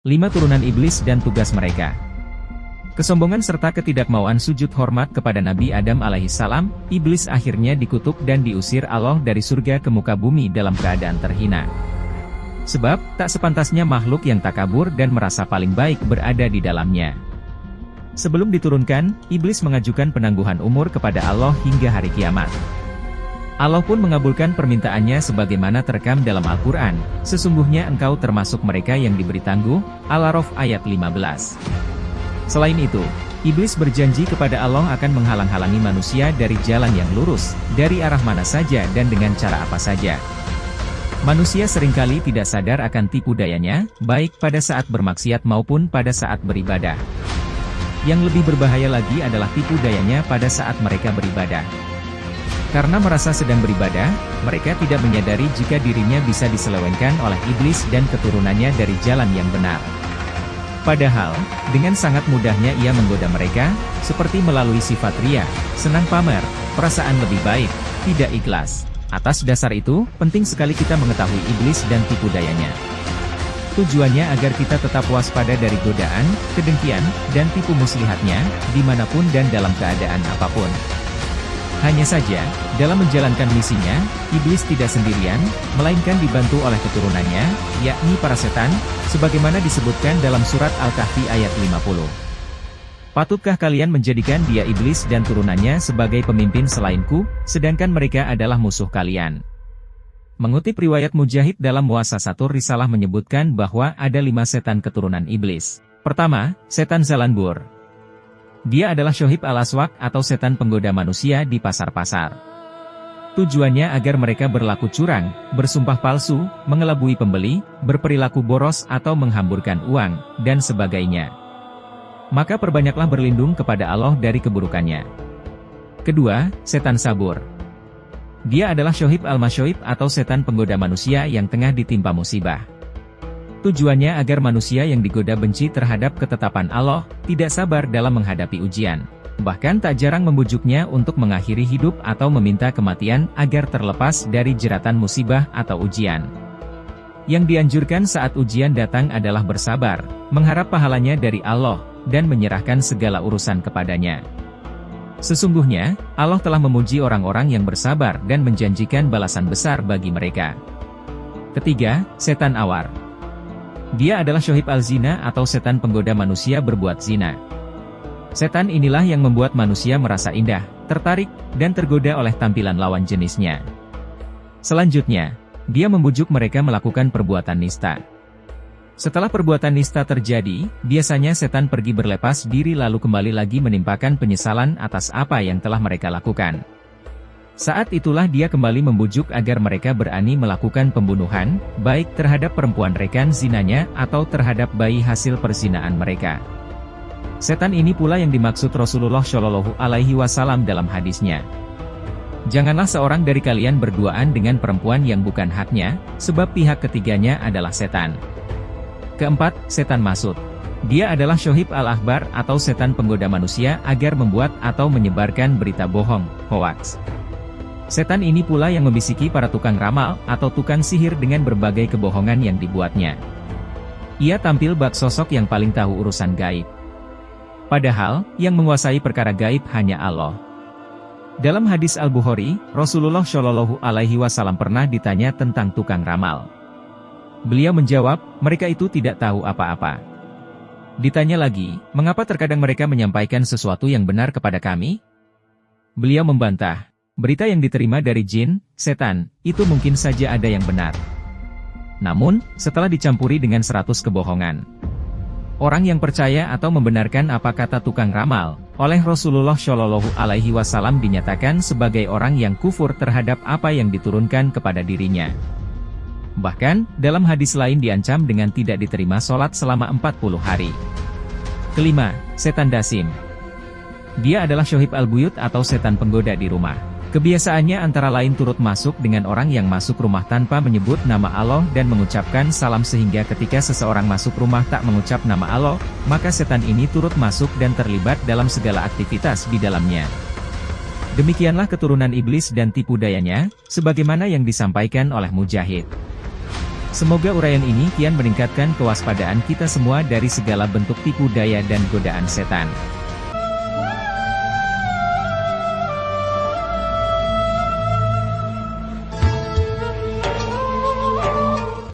5 turunan iblis dan tugas mereka. Kesombongan serta ketidakmauan sujud hormat kepada Nabi Adam alaihissalam, iblis akhirnya dikutuk dan diusir Allah dari surga ke muka bumi dalam keadaan terhina. Sebab, tak sepantasnya makhluk yang takabur dan merasa paling baik berada di dalamnya. Sebelum diturunkan, iblis mengajukan penangguhan umur kepada Allah hingga hari kiamat. Allah pun mengabulkan permintaannya sebagaimana terekam dalam Al-Quran, sesungguhnya engkau termasuk mereka yang diberi tangguh, Al-A'raf ayat 15. Selain itu, iblis berjanji kepada Allah akan menghalang-halangi manusia dari jalan yang lurus, dari arah mana saja dan dengan cara apa saja. Manusia seringkali tidak sadar akan tipu dayanya, baik pada saat bermaksiat maupun pada saat beribadah. Yang lebih berbahaya lagi adalah tipu dayanya pada saat mereka beribadah. Karena merasa sedang beribadah, mereka tidak menyadari jika dirinya bisa diselewengkan oleh iblis dan keturunannya dari jalan yang benar. Padahal, dengan sangat mudahnya ia menggoda mereka, seperti melalui sifat ria, senang pamer, perasaan lebih baik, tidak ikhlas. Atas dasar itu, penting sekali kita mengetahui iblis dan tipu dayanya. Tujuannya agar kita tetap waspada dari godaan, kedengkian, dan tipu muslihatnya, dimanapun dan dalam keadaan apapun. Hanya saja, dalam menjalankan misinya, iblis tidak sendirian, melainkan dibantu oleh keturunannya, yakni para setan, sebagaimana disebutkan dalam surat Al-Kahfi ayat 50. Patutkah kalian menjadikan dia iblis dan turunannya sebagai pemimpin selainku, sedangkan mereka adalah musuh kalian? Mengutip riwayat Mujahid dalam Muassasatur Risalah menyebutkan bahwa ada 5 setan keturunan iblis. Pertama, setan Zalambur. Dia adalah Syuhib al-Aswaq atau setan penggoda manusia di pasar-pasar. Tujuannya agar mereka berlaku curang, bersumpah palsu, mengelabui pembeli, berperilaku boros atau menghamburkan uang, dan sebagainya. Maka perbanyaklah berlindung kepada Allah dari keburukannya. Kedua, setan Sabur. Dia adalah Syuhib al-Masyoib atau setan penggoda manusia yang tengah ditimpa musibah. Tujuannya agar manusia yang digoda benci terhadap ketetapan Allah, tidak sabar dalam menghadapi ujian. Bahkan tak jarang membujuknya untuk mengakhiri hidup atau meminta kematian agar terlepas dari jeratan musibah atau ujian. Yang dianjurkan saat ujian datang adalah bersabar, mengharap pahalanya dari Allah, dan menyerahkan segala urusan kepadanya. Sesungguhnya, Allah telah memuji orang-orang yang bersabar dan menjanjikan balasan besar bagi mereka. Ketiga, setan Awar. Dia adalah Syuhib al-Zina atau setan penggoda manusia berbuat zina. Setan inilah yang membuat manusia merasa indah, tertarik, dan tergoda oleh tampilan lawan jenisnya. Selanjutnya, dia membujuk mereka melakukan perbuatan nista. Setelah perbuatan nista terjadi, biasanya setan pergi berlepas diri lalu kembali lagi menimpakan penyesalan atas apa yang telah mereka lakukan. Saat itulah dia kembali membujuk agar mereka berani melakukan pembunuhan, baik terhadap perempuan rekan zinanya atau terhadap bayi hasil perzinaan mereka. Setan ini pula yang dimaksud Rasulullah Shallallahu Alaihi Wasallam dalam hadisnya. Janganlah seorang dari kalian berduaan dengan perempuan yang bukan haknya, sebab pihak ketiganya adalah setan. Keempat, setan Masud. Dia adalah Syuhib al-Akhbar atau setan penggoda manusia agar membuat atau menyebarkan berita bohong, hoaks. Setan ini pula yang membisiki para tukang ramal atau tukang sihir dengan berbagai kebohongan yang dibuatnya. Ia tampil bak sosok yang paling tahu urusan gaib. Padahal, yang menguasai perkara gaib hanya Allah. Dalam hadis Al-Bukhari, Rasulullah Shallallahu Alaihi Wasallam pernah ditanya tentang tukang ramal. Beliau menjawab, mereka itu tidak tahu apa-apa. Ditanya lagi, mengapa terkadang mereka menyampaikan sesuatu yang benar kepada kami? Beliau membantah, berita yang diterima dari jin, setan, itu mungkin saja ada yang benar. Namun, setelah dicampuri dengan 100 kebohongan, orang yang percaya atau membenarkan apa kata tukang ramal, oleh Rasulullah Shallallahu Alaihi Wasallam dinyatakan sebagai orang yang kufur terhadap apa yang diturunkan kepada dirinya. Bahkan, dalam hadis lain diancam dengan tidak diterima sholat selama 40 hari. Kelima, setan Dasim. Dia adalah Syuhib al-Buyut atau setan penggoda di rumah. Kebiasaannya antara lain turut masuk dengan orang yang masuk rumah tanpa menyebut nama Allah dan mengucapkan salam sehingga ketika seseorang masuk rumah tak mengucap nama Allah, maka setan ini turut masuk dan terlibat dalam segala aktivitas di dalamnya. Demikianlah keturunan iblis dan tipu dayanya, sebagaimana yang disampaikan oleh Mujahid. Semoga uraian ini kian meningkatkan kewaspadaan kita semua dari segala bentuk tipu daya dan godaan setan.